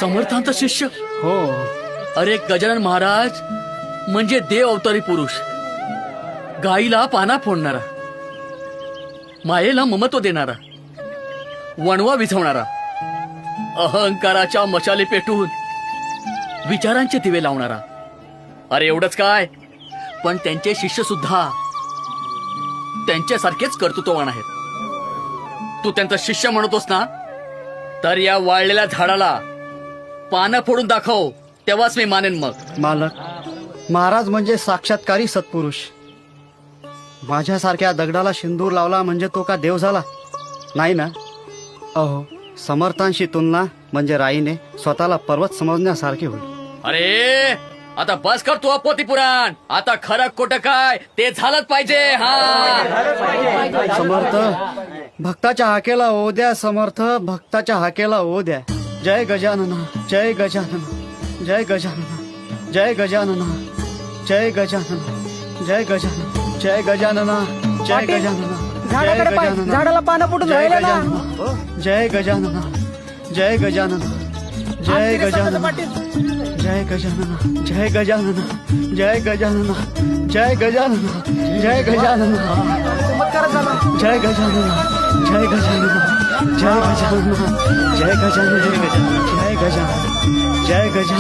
समर्थांचा शिष्य? हो. अरे गजानन महाराज म्हणजे देव अवतारी पुरुष, गाईला पाना फोडणारा, मायेला ममत्व देणारा, वणवा विझवणारा, अहंकाराच्या मशाली पेटून विचारांचे दिवे लावणारा. अरे एवढंच काय, पण त्यांचे शिष्य सुद्धा त्यांच्यासारखेच कर्तृत्ववान आहेत. तू त्यांचा शिष्य म्हणतोस ना, तर या वाळलेल्या झाडाला पानं फोडून दाखव, तेव्हाच मी मानेन. मग मालक, महाराज म्हणजे साक्षात्कारी सत्पुरुष. माझ्यासारख्या दगडाला शिंदूर लावला म्हणजे तो का देव झाला? नाही ना. अहो, समर्थांशी तुलना म्हणजे राईने स्वतःला पर्वत समजण्यासारखी होईल. अरे आता बस कर तू अपोती पुराण. आता खरं खोटं काय ते झालंच पाहिजे. हा समर्थ भक्ताच्या हाकेला ओ द्या, समर्थ भक्ताच्या हाकेला ओ द्या. जय गजानना, जय गजानना, जय गजानना, जय गजानना, जय गजानना, जय गजानना, जय गजानना, जय गजानना, झाडाकडे पाय, झाडाला पानं फुटून राहिले ना. जय गजानना, जय गजानना, जय गजानना, जय गजानना, जय गजानना, जय गजानना, जय गजानना, जय गजानना, जय गजानना, जय गजानना, जय गजानना, जय गजानना, जय गजानना, जय गजानना, जय गजानना.